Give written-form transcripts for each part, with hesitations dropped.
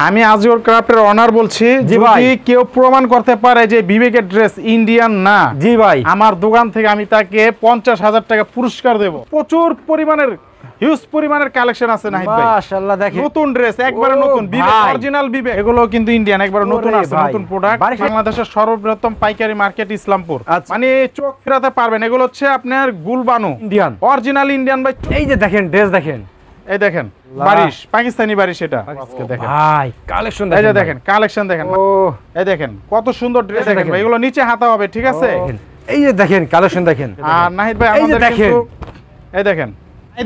আমি আজিওর ক্রাফটের অনার বলছি। যদি কেউ প্রমাণ করতে পারে যে বিবেকের ড্রেস ইন্ডিয়ান না, জি ভাই, আমার দোকান থেকে আমি তাকে 50,000 টাকা পুরস্কার দেব। প্রচুর পরিমাণের হিউজ পরিমাণের কালেকশন আছে নাহিদ ভাই। মাশাআল্লাহ দেখেন নতুন ড্রেস একবারে নতুন বিবেক অরিজিনাল বিবেক, এগুলো কিন্তু ইন্ডিয়ান একবারে নতুন আছে, নতুন প্রোডাক্ট। বাংলাদেশের সর্ববৃহত্তম পাইকারি মার্কেট ইসলামপুর, মানে চোখ ফেরাতে পারবেন। এগুলো হচ্ছে আপনার গুলবানু ইন্ডিয়ান, অরিজিনাল ইন্ডিয়ান ভাই। এই যে দেখেন ড্রেস দেখেন, এই দেখেন বারিশ, পাকিস্তানি বারিশ। এটা আজকে দেখেন ভাই কালেকশন দেখেন, এই যে দেখেন কালেকশন দেখেন। ও এই দেখেন কত সুন্দর ড্রেস দেখেন ভাই, এগুলো নিচে হাতা হবে, ঠিক আছে? এই যে দেখেন কালেকশন দেখেন। আর নাহিদ ভাই আমাদের কিন্তু এই দেখেন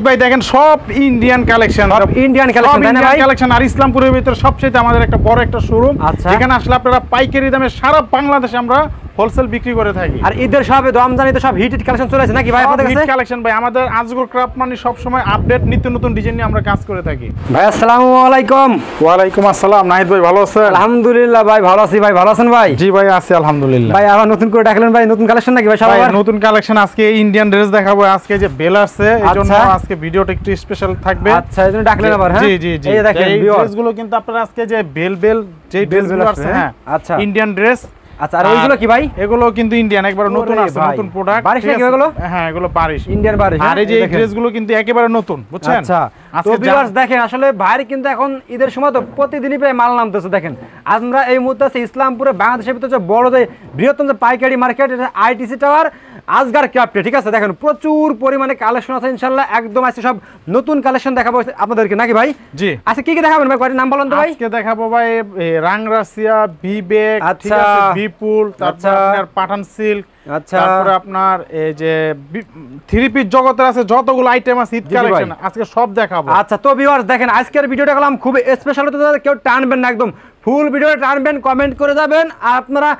ভাই, দেখেন সব ইন্ডিয়ান কালেকশন, সব ইন্ডিয়ান কালেকশন তাই না ভাই? কালেকশন। আর ইসলামপুরের ভিতরে সবচেয়ে আমাদের একটা বড় একটা শোরুম, যেখানে আসলে আপনারা পাইকারি দামে সারা বাংলাদেশে আমরা হোলসেল বিক্রি করে থাকি। আর ঈদের সবে রমজানিতে সব হিট কালেকশন চলে আসে নাকি ভাই আপনাদের কাছে? হিট কালেকশন ভাই, আমাদের আজগর ক্রাফট মানে সব সময় আপডেট নিত্য নতুন ডিজাইন নিয়ে আমরা কাজ করে থাকি। ভাই আসসালামু আলাইকুম। ওয়া আলাইকুম আসসালাম। নাহিদ ভাই ভালো আছেন? আলহামদুলিল্লাহ ভাই ভালো আছি। ভাই ভালো আছেন ভাই? জি ভাই আছি আলহামদুলিল্লাহ। ভাই আবার নতুন করে ডাকলেন ভাই, নতুন কালেকশন নাকি ভাই? সবাই নতুন কালেকশন, আজকে ইন্ডিয়ান ড্রেস দেখাবো। আজকে যে বেল আসছে এজন্য আজকে ভিডিওটা একটু স্পেশাল থাকবে। আচ্ছা এজন্য ডাকলেন আবার? হ্যাঁ জি জি জি। এই দেখেন এই ড্রেসগুলো কিন্তু আপনারা আজকে যে বেল যে ড্রেসগুলো আছে, হ্যাঁ আচ্ছা ইন্ডিয়ান ড্রেস। আচ্ছা আর ওইগুলো কি ভাই? এগুলো কিন্তু ইন্ডিয়ান একবারে নতুন আছে, নতুন প্রোডাক্ট। বারিশ নাকি এগুলো? হ্যাঁ এগুলো বারিশ, ইন্ডিয়ান বারিশ। আর এই যে ড্রেসগুলো কিন্তু একেবারে নতুন, বুঝছেন? আচ্ছা তো ভিউয়ার্স দেখেন, আসলে ভাইয়ের কিন্তু এখন ঈদের সময় তো প্রতিদিনই প্রায় মাল নামতেছে। দেখেন আমরা এই মুহূর্তে আছি ইসলামপুরে, বাংলাদেশের ভিতরে যে বড় যে বৃহত্তম যে পাইকারি মার্কেট, এটা আইটিসি টাওয়ার আজগার ক্রাফটে, ঠিক আছে? দেখেন প্রচুর পরিমাণে কালেকশন আছে ইনশাআল্লাহ, একদম আছে সব নতুন কালেকশন দেখাবো আপনাদেরকে নাকি ভাই? জি। আচ্ছা কি কি দেখাবেন ভাই, কয়টা নাম বলেন তো ভাই? আজকে দেখাবো ভাই রাংরাসিয়া, বিবেক, ঠিক আছে, বিপুল, তারপর আপনার পাঠান সিল্ক, আচ্ছা তারপরে আপনার এই যে থ্রি পিস জগতের আছে যতগুলো আইটেম আছে ঈদ কালেকশন আজকে সব দেখাবো। আচ্ছা তো ভিউয়ার্স দেখেন আজকের ভিডিওটা করলাম খুব স্পেশাল হতে যাচ্ছে, কেউ টানবেন না, একদম ফুল ভিডিওটা টানবেন, কমেন্ট করে যাবেন। আর আপনারা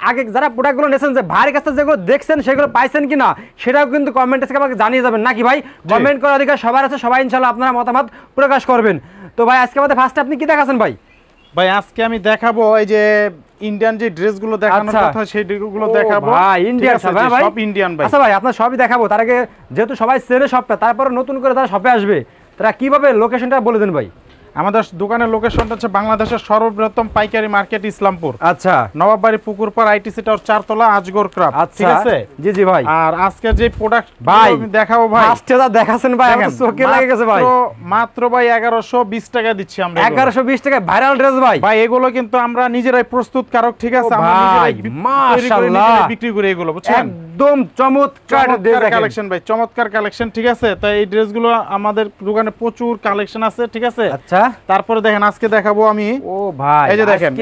আগে যারা প্রোডাক্টগুলো নিয়েছেন, যে ভাইয়ের কাছে যেগুলো দেখছেন সেগুলো পাইছেন কিনা সেটাও কিন্তু কমেন্টে থেকে আমাকে জানিয়ে যাবেন নাকি ভাই? কমেন্ট করার অধিকার সবার আছে, সবাই ইনশাআল্লাহ আপনারা মতামত প্রকাশ করবেন। তো ভাই আজকে আমাদের ফার্স্টে আপনি কি দেখাচ্ছেন ভাই? ভাই আজকে আমি দেখাবো এই যে ইন্ডিয়ান যে ড্রেসগুলো দেখানোর কথা সেই ড্রেসগুলো দেখাবো। ভাই ইন্ডিয়ান সব, হ্যাঁ ভাই সব ইন্ডিয়ান ভাই। আচ্ছা ভাই আপনার সবই দেখাবো, তার আগে যেহেতু সবাই চেনে শপটা, তারপরে নতুন করে তারা শপে আসবে, তারা কিভাবে লোকেশনটা বলে দেন ভাই? আমাদের দোকানের লোকেশনটা হচ্ছে বাংলাদেশের সর্ববৃহত্তম পাইকারি মার্কেট ইসলামপুর। আচ্ছা নবাববাড়ি পুকুরপাড় আইটিসি টাওয়ার 4 তলা আজগর ক্রাফট, ঠিক আছে? জি জি ভাই। আর আজকে যে প্রোডাক্ট ভাই আমি দেখাবো ভাই, আজকে যা দেখাছেন ভাই আমার চোখে লাগে গেছে ভাই। মাত্র ভাই 1120 টাকা দিচ্ছি আমরা। 1120 টাকা ভাইরাল ড্রেস ভাই। ভাই এগুলো কিন্তু আমরা নিজেরাই প্রস্তুতকারক, ঠিক আছে? আমরা নিজেরাই মাশাআল্লাহ বিক্রি করি এগুলো, বুঝছেন? একদম চমৎকার কালেকশন ভাই, চমৎকার কালেকশন, ঠিক আছে? তাই এই ড্রেসগুলো আমাদের দোকানে প্রচুর কালেকশন আছে, ঠিক আছে? আচ্ছা তারপরে দেখেন আজকে দেখাবো আমি, ও ভাই এই যে দেখেন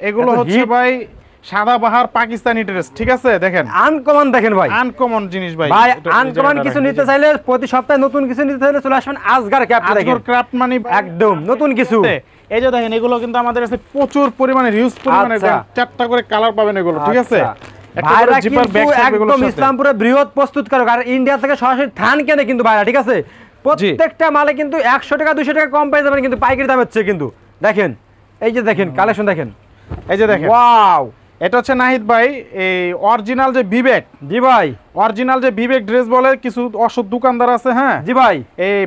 এগুলো হচ্ছে ভাই সাদাবাহার পাকিস্তানি ড্রেস, ঠিক আছে? দেখেন আনকমন, দেখেন ভাই আনকমন জিনিস ভাই। ভাই আনকমন কিছু নিতে চাইলে, প্রতি সপ্তাহে নতুন কিছু নিতে চাইলে চলে আসবেন আজগার ক্রাফট। দেখেন আজগর ক্রাফট মানে একদম নতুন কিছু। এই যে দেখেন এগুলো কিন্তু আমাদের কাছে প্রচুর পরিমাণে হিউজ পরিমাণে, চারটা করে কালার পাবেন এগুলো, ঠিক আছে? ভাইরা কিন্তু একদম ইসলামপুরে বৃহৎ প্রস্তুতকারক, আর ইন্ডিয়া থেকে সরাসরি থান কেনে কিন্তু ভাইরা, ঠিক আছে? প্রত্যেকটা মালে কিন্তু 100 টাকা 200 টাকা কম পেয়ে যাবেন কিন্তু পাইকারি দাম হচ্ছে কিন্তু। দেখেন এই যে দেখেন কালেকশন দেখেন, এই যে দেখেন ওয়াও, এটা হচ্ছে নাহিদ ভাই এই অরিজিনাল যে বিবেক। জি ভাই অরিজিনাল যে বিবেক ড্রেস বলে কিছু অসৎ দোকানদার আছে, হ্যাঁ জি ভাই, এই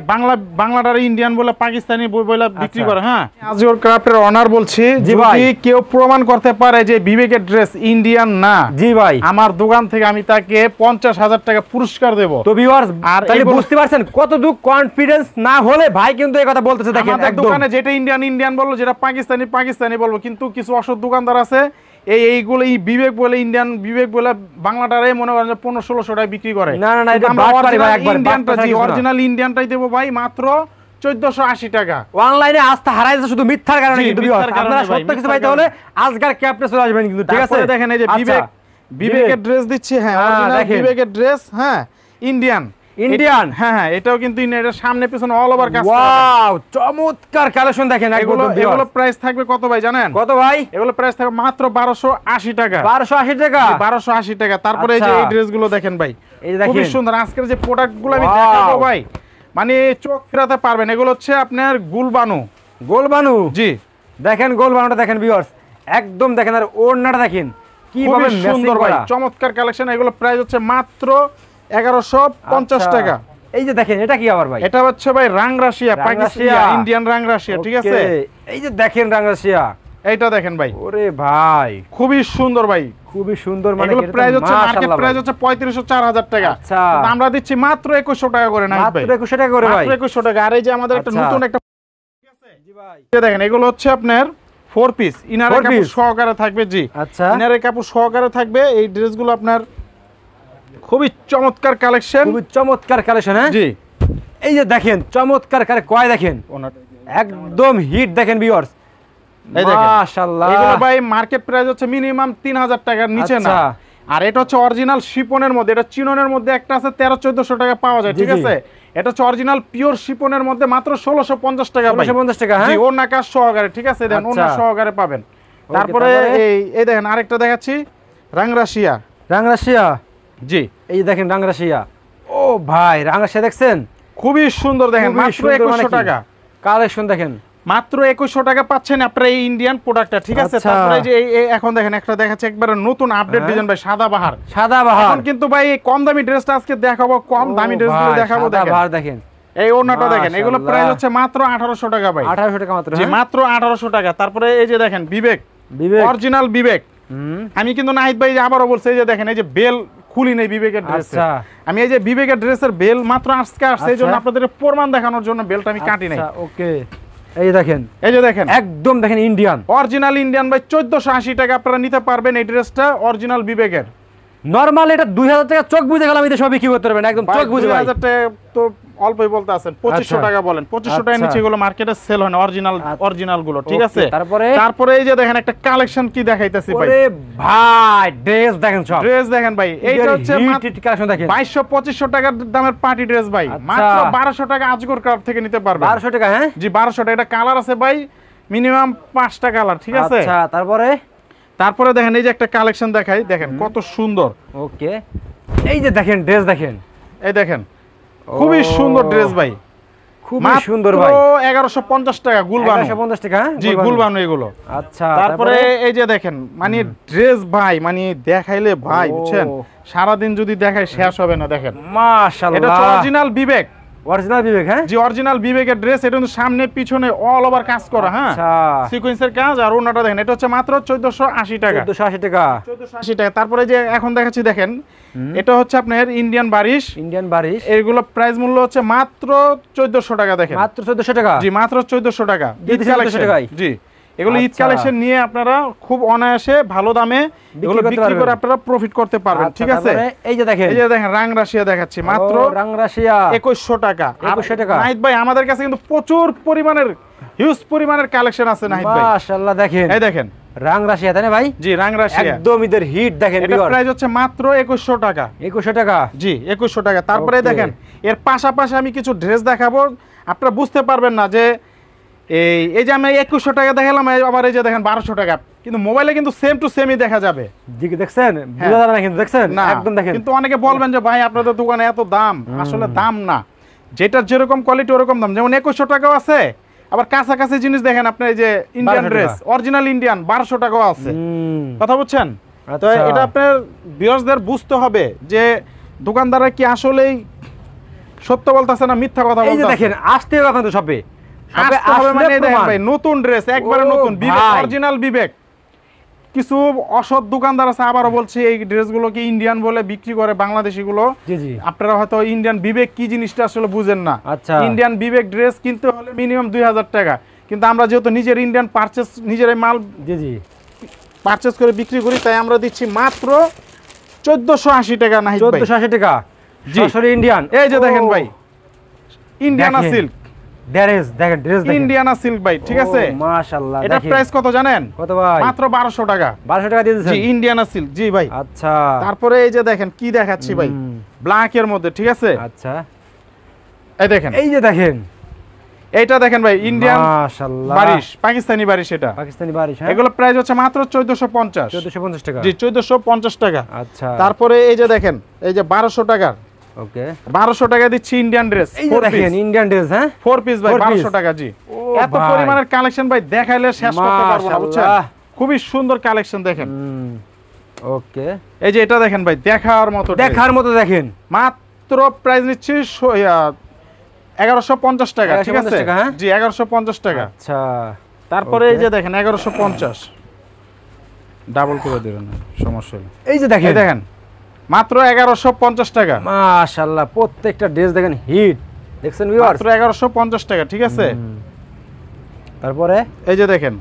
বাংলাটারে ইন্ডিয়ান বলে পাকিস্তানি বলে বিক্রি করে। হ্যাঁ আজিওর ক্রাফটের অনার বলছি। যদি কেউ প্রমাণ করতে পারে যে বিবেকের ড্রেস ইন্ডিয়ান না, জি ভাই, আমার দোকান থেকে আমি তাকে 50,000 টাকা পুরস্কার দেব। তো ভিউয়ার্স তাহলে বুঝতে পারছেন কতটুকু কনফিডেন্স না হলে ভাই কিন্তু এই কথা বলতেছে। দেখেন আমাদের দোকানে যেটা ইন্ডিয়ান বলবো, যেটা পাকিস্তানি বলবো, কিন্তু কিছু অসৎ দোকানদার আছে এইগুলো এই বিবেক বলে, ইন্ডিয়ান বিবেক বলে বাংলাটারে মনে করেন 1500-1600 টাকায় বিক্রি করে। না না না, এটা বাটপারি ভাই, একবার অরিজিনাল ইন্ডিয়ানটাই দেবো ভাই মাত্র 1480 টাকা। অনলাইনে আস্থা হারাইছে শুধু মিথ্যার কারণে কিন্তু। আপনারা সত্য কিছু পাইতে হলে আজগার ক্রাফটে চলে আসবেন কিন্তু, ঠিক আছে? দেখেন এই যে বিবেকের ড্রেস দিচ্ছি, হ্যাঁ অরিজিনাল বিবেকের ড্রেস, হ্যাঁ ইন্ডিয়ান, হ্যাঁ এটাও কিন্তু এটা সামনে পিছনে অল ওভার কাজ করা। ওয়াও চমৎকার কালেকশন দেখেন। এগুলো প্রাইস থাকবে কত ভাই জানেন? কত ভাই? এগুলো প্রাইস থাকবে মাত্র 1280 টাকা। 1280 টাকা, 1280 টাকা। তারপরে এই যে এই ড্রেসগুলো দেখেন ভাই, খুব সুন্দর। আজকের যে প্রোডাক্টগুলো আমি দেখাবো ভাই, মানে চোখ ফেরাতে পারবেন। এগুলো হচ্ছে আপনার গোলবানু, জি দেখেন গোলবানুটা দেখেন ভিউয়ার্স, একদম দেখেন। আর ওড়নাটা দেখেন কিভাবে সুন্দর ভাই, চমৎকার কালেকশন। এগুলো প্রাইস হচ্ছে মাত্র 1150 টাকা। এই যে দেখেন এটা কি আবার ভাই? এটা হচ্ছে ভাই রাংরাশিয়া, পাকিস্তানি ইন্ডিয়ান রাংরাশিয়া, ঠিক আছে? এই যে দেখেন রাংরাশিয়া, এইটা দেখেন ভাই, ওরে ভাই খুবই সুন্দর ভাই, খুবই সুন্দর। মানে এগুলো প্রাইস হচ্ছে মার্কেট প্রাইস হচ্ছে 3500 4000 টাকা, আচ্ছা আমরা দিচ্ছি মাত্র 2100 টাকা করে না ভাই, মাত্র 2100 টাকা করে ভাই, মাত্র 2100 টাকা। আর এই যে আমাদের একটা নতুন একটা, ঠিক আছে জি ভাই, এই দেখেন এগুলো হচ্ছে আপনার 4 পিস ইনারের কাপড় সহকারে থাকবে, জি আচ্ছা ইনারের কাপড় সহকারে থাকবে। এই ড্রেসগুলো আপনার খুবই চমৎকার কালেকশন, খুবই চমৎকার কালেকশন। হ্যাঁ জি এই যে দেখেন চমৎকার কয় দেখেন একদম হিট দেখেন ভিউয়ার্স, এই দেখেন মাশাআল্লাহ। এগুলো ভাই মার্কেট প্রাইস হচ্ছে মিনিমাম 3000 টাকার নিচে না। আর এটা হচ্ছে অরিজিনাল শিপনের মধ্যে, এটা চিননের মধ্যে একটা আছে 1300-1400 টাকা পাওয়া যায়, ঠিক আছে? এটা হচ্ছে অরিজিনাল পিওর শিপনের মধ্যে মাত্র 1650 টাকা, 1650 টাকা। হ্যাঁ জি ওন্না কাজ সহকারে, ঠিক আছে? দেন ওন্না সহকারে পাবেন। তারপরে এই দেখেন আরেকটা দেখাচ্ছি, রাংরাশিয়া, রাংরাশিয়া, জি এই দেখেন রাংরাশিয়া। ও ভাই রাংরাশিয়া দেখছেন, খুবই সুন্দর, দেখেন মাত্র 2100 টাকা কালেকশন দেখেন, মাত্র 2100 টাকা পাচ্ছেন আপনারা এই ইন্ডিয়ান প্রোডাক্টটা, ঠিক আছে? তারপরে যে এখন দেখেন একটা দেখাচ্ছে একবারে নতুন আপডেট ডিজাইন ভাই, সাদাবাহার, সাদাবাহার। এখন কিন্তু ভাই কম দামি ড্রেসটা আজকে দেখাবো, কম দামি ড্রেসগুলো দেখাবো। সাদাবাহার দেখেন, এই ওড়নাটা দেখেন, এগুলো প্রাইস হচ্ছে মাত্র 1800 টাকা ভাই, 1800 টাকা মাত্র, জি মাত্র 1800 টাকা। তারপরে এই যে দেখেন বিবেক, অরিজিনাল বিবেক, আমি কিন্তু নাহিদ ভাই আবারও বলছি, এই যে দেখেন এই যে বেল খুলি নেই বিবেকের ড্রেস, আমি এই যে বিবেকের ড্রেসের বেল মাত্র আজকে আসছে, এই জন্য আপনাদের প্রমাণ দেখানোর জন্য বেলটা আমি কাটি নাই। ওকে এই দেখেন, এই যে দেখেন একদম দেখেন ইন্ডিয়ান, অরিজিনাল ইন্ডিয়ান ভাই 1480 টাকা আপনারা নিতে পারবেন এই ড্রেসটা, অরিজিনাল বিবেকের। নরমাল এটা 2000 টাকা চোখ বুঝে গেলাম, এটা সবই কি করতে পারবেন একদম চোখ বুঝে। 2000 টাকা তো অল্পই বলতে আছেন, 2500 টাকা বলেন, 2500 টাকা নিচে এগুলো মার্কেটে সেল হয় না, অরিজিনাল গুলো, ঠিক আছে? তারপরে এই যে দেখেন একটা কালেকশন কি দেখাইতাছি ভাই, ওরে ভাই ড্রেস দেখেন, সব ড্রেস দেখেন ভাই, এইটা হচ্ছে কালেকশন দেখেন 2200-2500 টাকার দামের পার্টি ড্রেস ভাই, মাত্র 1200 টাকা আজগর ক্লাব থেকে নিতে পারবেন। 1200 টাকা? হ্যাঁ জি 1200 টাকা। এটা কালার আছে ভাই মিনিমাম 5টা কালার, ঠিক আছে? আচ্ছা তারপরে দেখেন এই যে একটা কালেকশন দেখাই, দেখেন কত সুন্দর। ওকে এই যে দেখেন ড্রেস দেখেন, এই দেখেন খুবই সুন্দর ড্রেস ভাই, খুবই সুন্দর ভাই, 1150 টাকা গুলবানো, 1150 টাকা জি গুলবানো এগুলো। আচ্ছা তারপরে এই যে দেখেন মানে ড্রেস ভাই মানে দেখাইলে ভাই বুঝছেন সারা দিন যদি দেখাই শেষ হবে না। দেখেন মাশাআল্লাহ, এটা অরিজিনাল বিবেক, অরিজিনাল বিবেক। হ্যাঁ জি অরিজিনাল বিবেকের ড্রেস, এটা কিন্তু সামনে পিছনে অল ওভার কাজ করা, হ্যাঁ সিকোয়েন্সের কাজ। আর ওনাটা দেখেন এটা হচ্ছে মাত্র 1480 টাকা, 1480 টাকা, 1480 টাকা। তারপরে যে এখন দেখাচ্ছি দেখেন, এটা হচ্ছে আপনার ইন্ডিয়ান বারিশ, এগুলো প্রাইস মূল্য হচ্ছে মাত্র 1400 টাকা, দেখেন মাত্র 1400 টাকা, জি মাত্র 1400 টাকা ঈদ কালেকশন, জি এগুলো ঈদ কালেকশন নিয়ে আপনারা খুব অনায়াসে ভালো দামে এগুলো বিক্রি করে আপনারা প্রফিট করতে পারবেন, ঠিক আছে? এই যে দেখেন রাংরাশিয়া দেখাচ্ছি, মাত্র রাংরাশিয়া 2100 টাকা, 2100 টাকা। নাহিদ ভাই আমাদের কাছে কিন্তু প্রচুর পরিমাণের হিউজ পরিমাণের কালেকশন আছে নাহিদ ভাই, মাশাআল্লাহ। দেখেন এই দেখেন রাংরাশিয়া, তাই না ভাই? জি রাংরাশিয়া একদম ঈদের হিট দেখেন, এটা প্রাইস হচ্ছে মাত্র 2100 টাকা, 2100 টাকা, জি 2100 টাকা। তারপরে দেখেন এর পাশাপাশি আমি কিছু ড্রেস দেখাবো, আপনারা বুঝতে পারবেন না যে এই যে আমি 2100 টাকা দেখালাম, আবার এই যে দেখেন 1200 টাকা, কিন্তু মোবাইলে কিন্তু সেম টু সেমই দেখা যাবে, দেখছেন বোঝা যাবে না কিন্তু, দেখছেন একদম দেখেন। কিন্তু অনেকে বলবেন যে ভাই আপনাদের দোকানে এত দাম, আসলে দাম না, যেটার যেরকম কোয়ালিটি ওরকম দাম। যেমন 2100 টাকাও আছে, আবার কাছাকাছি জিনিস দেখেন আপনি এই যে ইন্ডিয়ান ড্রেস অরিজিনাল ইন্ডিয়ান 1200 টাকাও আছে, কথা বুঝছেন? তো এটা আপনার ভিউয়ার্সদের বুঝতে হবে যে দোকানদাররা কি আসলেই সত্য বলতেছে না মিথ্যা কথা বলতেছে। এই যে দেখেন আসতে হবে আপনাদের শপে, মানে দেখেন ভাই নতুন ড্রেস একবারে নতুন বিবেক, অরিজিনাল বিবেক। কিছু অসৎ দোকানদার আছে, আবারও বলছি এই ড্রেসগুলোকে ইন্ডিয়ান বলে বিক্রি করে বাংলাদেশি গুলো, আপনারা হয়তো ইন্ডিয়ান বিবেক কি জিনিসটা আসলে বুঝেন না। ইন্ডিয়ান বিবেক ড্রেস কিনতে হলে মিনিমাম 2000 টাকা, কিন্তু আমরা যেহেতু নিজের ইন্ডিয়ান নিজেরাই মাল পারচেজ করে বিক্রি করি, তাই আমরা দিচ্ছি মাত্র 1480 টাকা। নাহিদ ভাই 1480 টাকা সরাসরি ইন্ডিয়ান। এই যে দেখেন ভাই ইন্ডিয়ানা সিল্ক ড্রেস, দেখেন ড্রেস দেখেন ইন্ডিয়ানা সিল্ক ভাই, ঠিক আছে? মাশাআল্লাহ। এটা প্রাইস কত জানেন? কত ভাই? মাত্র 1200 টাকা, 1200 টাকা দিয়ে দিয়েছেন, জি ইন্ডিয়ানা সিল্ক, জি ভাই। আচ্ছা তারপরে এই যে দেখেন কি দেখাচ্ছি ভাই, ব্ল্যাক এর মধ্যে, ঠিক আছে? আচ্ছা এই দেখেন, এই যে দেখেন এইটা দেখেন ভাই ইন্ডিয়ান মাশাআল্লাহ বারিশ, পাকিস্তানি বারিশ, এটা পাকিস্তানি বারিশ। এগুলো প্রাইস হচ্ছে মাত্র 1450, 1450 টাকা, জি 1450 টাকা। আচ্ছা তারপরে এই যে দেখেন এই যে 1200 টাকা, ওকে 1200 টাকা দিচ্ছি ইন্ডিয়ান ড্রেস, এই যে দেখেন ইন্ডিয়ান ড্রেস, হ্যাঁ 4 পিস ভাই 1200 টাকা, জি এত পরিমাণের কালেকশন ভাই দেখাইলে শেষ করতে পারবো না, বুঝছেন? খুবই সুন্দর কালেকশন দেখেন। ওকে এই যে এটা দেখেন ভাই দেখার মতো দেখেন, মাত্র মাত্র প্রাইস নিচ্ছি 1150 টাকা, ঠিক আছে? জি 1150 টাকা। আচ্ছা, তারপরে এই যে দেখেন 1150, ডাবল করে দিবেন না, সমস্যা নেই। এই যে দেখেন মাত্র 1150 টাকা। মাশাআল্লাহ, প্রত্যেকটা ড্রেস দেখেন হিট, দেখছেন ভিউয়ার্স? মাত্র 1150 টাকা, ঠিক আছে? তারপরে এই যে দেখেন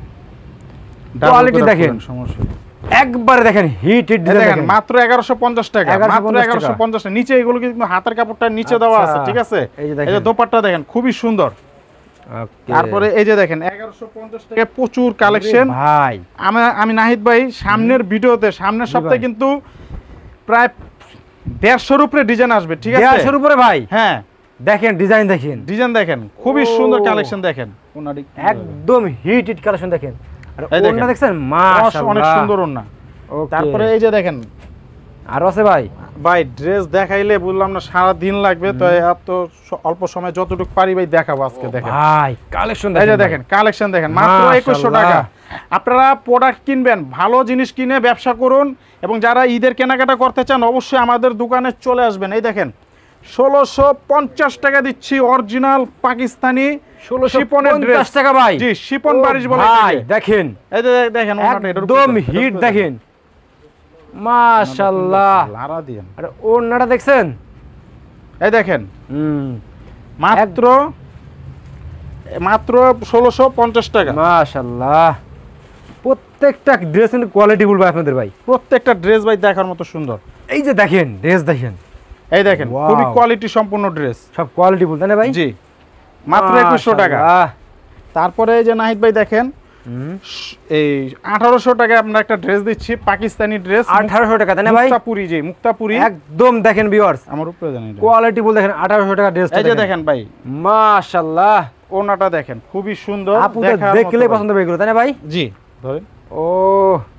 কোয়ালিটি দেখেন, সমস্যা নেই। একবারে দেখেন হিট দেখেন মাত্র 1150 টাকা, মাত্র 1150 টাকা। নিচে এগুলো কিন্তু হাতের কাপড়টা নিচে দেওয়া আছে, ঠিক আছে? এই যে দোপাট্টা দেখেন খুবই সুন্দর। তারপরে এই যে দেখেন 1150 টাকা, প্রচুর কালেকশন ভাই। আমি নাহিদ ভাই সামনের ভিডিওতে, সামনের সপ্তাহে কিন্তু প্রায় 150-এর উপরে ডিজাইন আসবে, ঠিক আছে? 150-এর উপরে ভাই? হ্যাঁ, দেখেন ডিজাইন, ডিজাইন দেখেন খুবই সুন্দর কালেকশন দেখেন, একদম হিট কালেকশন দেখেন। আর ওন্না দেখছেন মাশাআল্লাহ, অনেক সুন্দর ওন্না। তারপরে এই যে দেখেন আর আছে ভাই ড্রেস দেখাইলে বললাম না সারা দিন লাগবে, তো এত অল্প সময় যতটুকু পারি ভাই দেখাবো আজকে। দেখেন ভাই কালেকশন দেখেন, এই যে দেখেন কালেকশন দেখেন, মাত্র 2100 টাকা। আপনারা প্রোডাক্ট কিনবেন, ভালো জিনিস কিনে ব্যবসা করুন, এবং যারা ঈদের কেনাকাটা করতে চান অবশ্যই আমাদের দোকানে চলে আসবেন। এই দেখেন 1650 টাকা দিচ্ছি, অরিজিনাল পাকিস্তানি 1650 টাকা ভাই। জি, শিপন বারিশ বলে ভাই দেখেন, এই যে দেখেন একদম হিট দেখেন, মাশাআল্লাহ। লারা দিয়েন, আর ওন্নাটা দেখছেন? এই দেখেন মাত্র 1650 টাকা। মাশাআল্লাহ, প্রত্যেকটা ড্রেস এর কোয়ালিটি বলবো আপনাদের ভাই, প্রত্যেকটা ড্রেস ভাই দেখার মতো সুন্দর। এই যে দেখেন ড্রেস দেখেন, এই দেখেন খুবই কোয়ালিটি সম্পূর্ণ ড্রেস, সব কোয়ালিটি বলতে না ভাই? জি, মাত্র 2100 টাকা। তারপরে এই যে নাহিদ ভাই দেখেন এই 1800 টাকায় আমরা একটা ড্রেস দিচ্ছি, পাকিস্তানি ড্রেস। 1800 টাকা তাই না ভাই? মুক্তাপুরি, জি মুক্তাপুরি একদম দেখেন ভিউয়ার্স, আমার উপরে জানেন কোয়ালিটি বল দেখেন, 1800 টাকা ড্রেস। এই যে দেখেন ভাই মাশাআল্লাহ, ওনাটা দেখেন খুবই সুন্দর, আপনাদের দেখলেই পছন্দ হবে এগুলো তাই না ভাই? জি ধরেন, ও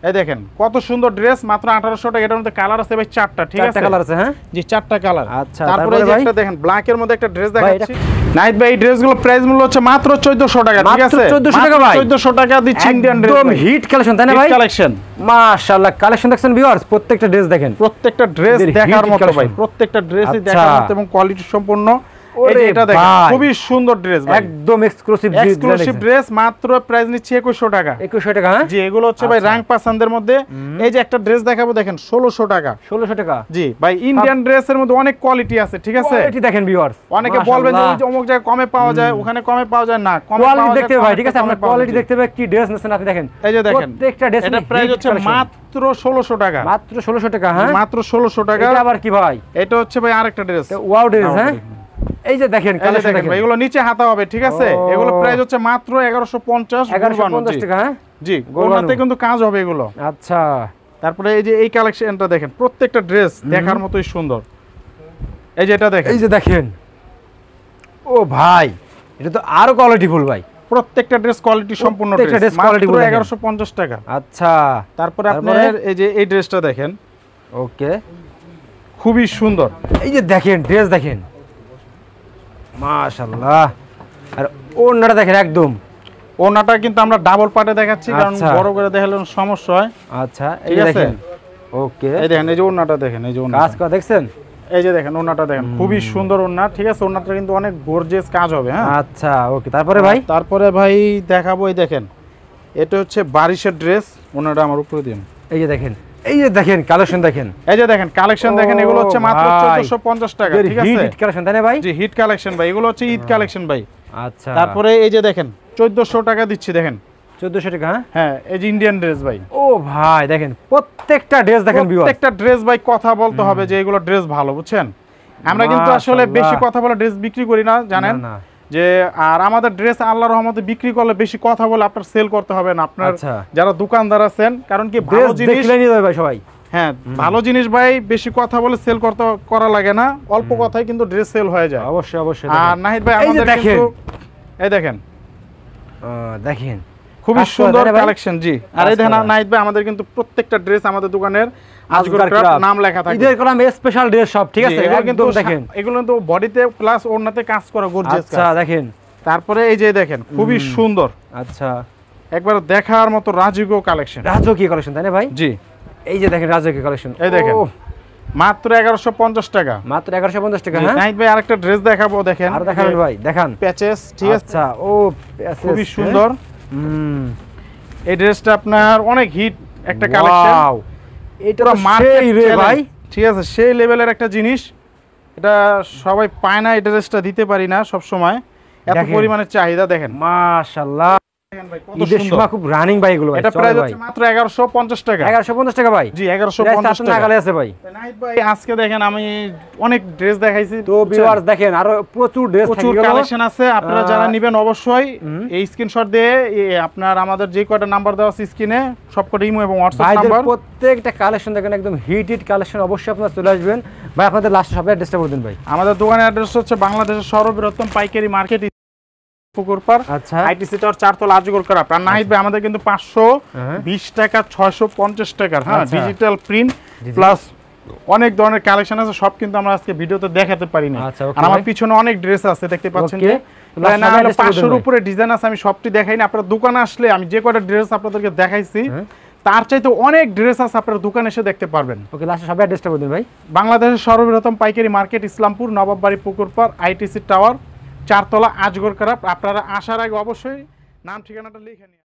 এই দেখেন কত সুন্দর ড্রেস, মাত্র 1800 টাকা। এটার মধ্যে কালার আছে ভাই 4টা, ঠিক আছে? 4টা কালার আছে, হ্যাঁ জি 4টা কালার। আচ্ছা, তারপরে এই যে একটা দেখেন ব্ল্যাক এর মধ্যে একটা ড্রেস দেখাচ্ছি নাহিদ ভাই। এই ড্রেসগুলো প্রাইস মূল্য হচ্ছে মাত্র 1400 টাকা, ঠিক আছে? 1400 টাকা ভাই, 1400 টাকা দিচ্ছি ইন্ডিয়ান ড্রেস, একদম হিট কালেকশন তাই না ভাই? কালেকশন মাশাআল্লাহ, কালেকশন দেখছেন ভিউয়ার্স? প্রত্যেকটা ড্রেস দেখেন, প্রত্যেকটা ড্রেস দেখার মতো ভাই, প্রত্যেকটা ড্রেসই দেখার মতো এবং কোয়ালিটি সম্পূর্ণ। এটা দেখেন খুবই সুন্দর ড্রেস ভাই, একদম এক্সক্লুসিভ ড্রেস। মাত্র প্রাইস নিচ্ছি 2100 টাকা। 2100 টাকা, হ্যাঁ জি, এগুলো হচ্ছে ভাই রাং পাসানদের মধ্যে। এই যে একটা ড্রেস দেখাবো দেখেন 1600 টাকা। 1600 টাকা, জি ভাই, ইন্ডিয়ান ড্রেসের মধ্যে অনেক কোয়ালিটি আছে, ঠিক আছে? কোয়ালিটি দেখেন ভিউয়ার্স, অনেকে বলবেন যে ওই যে অমুক জায়গায় কমে পাওয়া যায়, ওখানে কমে পাওয়া যায় না, কমে পাওয়া যায় দেখতে ভাই, ঠিক আছে? আপনারা কোয়ালিটি দেখতে হবে, কি ড্রেস নেছেন আপনি দেখেন। এই যে দেখেন প্রত্যেকটা ড্রেস এটা প্রাইস হচ্ছে মাত্র 1600 টাকা, মাত্র 1600 টাকা, হ্যাঁ মাত্র 1600 টাকা। এটা আবার কি ভাই? এটা হচ্ছে ভাই আরেকটা ড্রেস, ওয়াও ড্রেস, হ্যাঁ এই যে দেখেন কালেকশন দেখেন ভাই, এগুলো নিচে হাতা হবে, ঠিক আছে? এগুলো প্রাইস হচ্ছে মাত্র 1150 টাকা, হ্যাঁ জি, গোলনাতে কিন্তু কাজ হবে এগুলো। আচ্ছা, তারপরে এই যে এই কালেকশনটা দেখেন, প্রত্যেকটা ড্রেস দেখার মতোই সুন্দর। এই যে এটা দেখেন, এই যে দেখেন, ও ভাই এটা তো আরো কোয়ালিটি ফুল ভাই, প্রত্যেকটা ড্রেস কোয়ালিটি সম্পূর্ণ ড্রেস, মাত্র 1150 টাকা। আচ্ছা, তারপরে আপনার এই যে এই ড্রেসটা দেখেন, ওকে খুবই সুন্দর। এই যে দেখেন ড্রেস দেখেন, মাশাআল্লাহ। আর ওন্নাটা দেখেন, একদম ওন্নাটা কিন্তু আমরা ডাবল পার্টে দেখাচ্ছি, কারণ বড় করে দেখালে সমস্যা হয়। আচ্ছা, এই দেখেন, ওকে এই দেখেন, এই যে ওন্নাটা দেখেন, এই যে কাজ করা দেখছেন, এই যে দেখেন ওন্নাটা দেখেন, খুবই সুন্দর ওন্না, ঠিক আছে? ওন্নাটা কিন্তু অনেক গর্জিয়াস কাজ হবে, হ্যাঁ। আচ্ছা, ওকে। তারপরে ভাই, তারপরে ভাই দেখাবো, এই দেখেন এটা হচ্ছে বারিশের ড্রেস, ওন্নাটা আমার উপরে দিন। এই যে দেখেন, এই যে দেখেন কালেকশন দেখেন, এই যে দেখেন কালেকশন দেখেন, এগুলো হচ্ছে মাত্র 1450 টাকা, ঠিক আছে? হিট কালেকশন তাই না ভাই? জি, হিট কালেকশন ভাই, এগুলো হচ্ছে ঈদ কালেকশন ভাই। আচ্ছা, তারপরে এই যে দেখেন 1400 টাকা দিচ্ছি, দেখেন 1400 টাকা, হ্যাঁ এই যে ইন্ডিয়ান ড্রেস ভাই। ও ভাই দেখেন প্রত্যেকটা ড্রেস দেখেন ভিউয়ার, প্রত্যেকটা ড্রেস ভাই কথা বলতে হবে যে এগুলো ড্রেস ভালো, বুঝছেন? আমরা কিন্তু আসলে বেশি কথা বলে ড্রেস বিক্রি করি না, জানেন যে? আর আমাদের ড্রেস আল্লাহর রহমতে বিক্রি করলে বেশি কথা বলে আপনার সেল করতে হবে না, আপনার যারা দোকানদার আছেন, কারণ কি ভালো জিনিস নিয়ে যাবে ভাই সবাই, হ্যাঁ ভালো জিনিস ভাই বেশি কথা বলে সেল করা লাগে না, অল্প কথায় কিন্তু ড্রেস সেল হয়ে যায়। অবশ্যই অবশ্যই। আর নাহিদ ভাই আমাদের কিন্তু এই দেখেন, দেখেন খুবই সুন্দর কালেকশন, জি। আর এই দেখেন নাহিদ ভাই আমাদের কিন্তু প্রত্যেকটা ড্রেস আমাদের দোকানের আজগর ক্রাফট নাম লেখা থাকে, ঈদের কলাম স্পেশাল ড্রেস সব, ঠিক আছে? একদম দেখেন এগুলো কিন্তু বডিতে প্লাস ওড়নাতে কাজ করা গর্জিয়াস কাজ। আচ্ছা দেখেন, তারপরে এই যে দেখেন খুবই সুন্দর, আচ্ছা একবার দেখার মতো রাজকীয় কালেকশন, রাজকীয় কালেকশন তাই না ভাই? জি, এই যে দেখেন রাজকীয় কালেকশন, এই দেখেন মাত্র 1150 টাকা। মাত্র 1150 টাকা। হ্যাঁ নাহিদ ভাই আরেকটা ড্রেস দেখাবো, দেখেন। আর দেখাবেন ভাই, দেখান। প্যাচেস, ঠিক আছে। আচ্ছা, ও প্যাচেস খুবই সুন্দর। এই ড্রেসটা আপনার অনেক হিট একটা কালেকশন। ওয়াও, এটা তো সেই রে ভাই, ঠিক আছে, সেই লেভেলের একটা জিনিস। এটা সবাই পায় না, এই ড্রেসটা দিতে পারি না সব সময়, এত পরিমাণে চাহিদা। দেখেন মাশাআল্লাহ, ঈদের সময় খুব রানিং ভাই এগুলো। এটা প্রাইস হচ্ছে মাত্র 1150 টাকা। 1150 টাকা ভাই। জি 1150 টাকা নাগালে আছে ভাই। নাহিদ ভাই আজকে দেখেন আমি অনেক ড্রেস দেখাইছি, তো ভিউয়ার্স দেখেন আরো প্রচুর ড্রেস, প্রচুর কালেকশন আছে। আপনারা যারা নেবেন অবশ্যই এই স্ক্রিনশট দিয়ে আপনার আমাদের যে কয়টা নাম্বার দেওয়া আছে স্ক্রিনে, সবকটা ইমো এবং হোয়াটসঅ্যাপ নাম্বার। প্রত্যেকটা কালেকশন দেখেন একদম হিট কালেকশন। অবশ্যই আপনারা চলে আসবেন ভাই। আপনাদের লাস্ট সব অ্যাড্রেসটা বলে দিন ভাই। আমাদের দোকানের অ্যাড্রেস হচ্ছে বাংলাদেশের সর্ববৃহত্তম পাইকারি মার্কেট পুকুরপাড়, আচ্ছা, আইটিসি টাওয়ার 4 তলা আজগর করা। আর নাহিদ ভাই আমাদের কিন্তু 520 টাকা 650 টাকার হ্যাঁ ডিজিটাল প্রিন্ট প্লাস অনেক ধরনের কালেকশন আছে, সব কিন্তু আমরা আজকে ভিডিওতে দেখাতে পারি না। আর আমার পিছনে অনেক ড্রেস আছে দেখতে পাচ্ছেন, যে 500 এর উপরে ডিজাইন আছে। আমি সবটি দেখাই না, আপনারা দোকানে আসলে আমি যে কয়টা ড্রেস আপনাদেরকে দেখাইছি তার চাইতে অনেক ড্রেস আছে, আপনারা দোকানে এসে দেখতে পারবেন। ওকে, লাস্ট সব অ্যাড্রেসটা বলে দিন ভাই। বাংলাদেশের সর্ববৃহত্তম পাইকারি market Islampur, Nawabbari পুকুরপাড়, ITC tower 4 তলা আজগর করা। আপনারা আসার আগে অবশ্যই নাম ঠিকানাটা লিখে নিন।